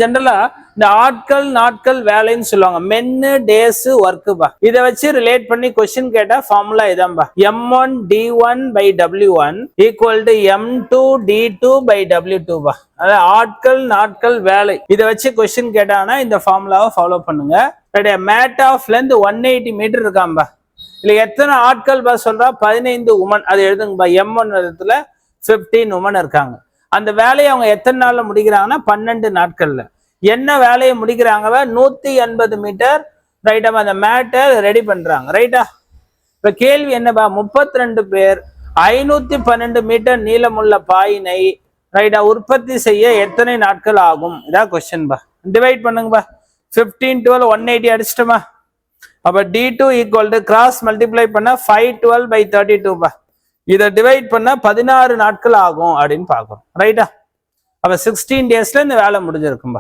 ஜென்ரலா இந்த ஆட்கள் நாட்கள் வேலைன்னு சொல்லுவாங்க. மென்னு டேஸ் ஒர்க்குபா. இதை வச்சு ரிலேட் பண்ணி கொஸ்டின் கேட்டா formula இதான்பா. M1 D1 by W1 equal to M2 D2 by W2 பா. அதாவது ஆட்கள் நாட்கள் வேலை இதை வச்சு கொஸ்டின் கேட்டாங்கன்னா இந்த ஃபார்முலாவை ஃபாலோ பண்ணுங்க. மேட் ஆஃப் லென்த் 180 மீட்டர் இருக்காம்பா. இல்ல எத்தனை ஆட்கள் பா சொல்றா? 15 உமன். அது எழுதுங்கப்பா. M1 இடத்துல 15 உமன் இருக்காங்க. அந்த வேலையை அவங்க எத்தனை நாள்ல முடிக்கிறாங்கன்னா 12 நாட்கள்ல. என்ன வேலையை முடிக்கிறாங்க? 180 மீட்டர். ரைட்டா? அந்த மேட்டை ரெடி பண்றாங்க. ரைட்டா? இப்ப கேள்வி என்னப்பா? 32 பேர் 512 மீட்டர் நீளமுள்ள பாயினை ரைட்டா உற்பத்தி செய்ய எத்தனை நாட்கள் ஆகும்? இதான் கொஸ்டின் பா. டிவைட் பண்ணுங்கப்பா. 15 12 180 அடிச்சிட்டோமா? அப்ப D2 equal to cross multiply பண்ண 512 by 32 பா. இதை டிவைட் பண்ண 16 நாட்கள் ஆகும் அப்படின்னு பாக்குறோம். ரைட்டா? அப்ப 16 டேஸ்ல இந்த வேலை முடிஞ்சிருக்கும்பா.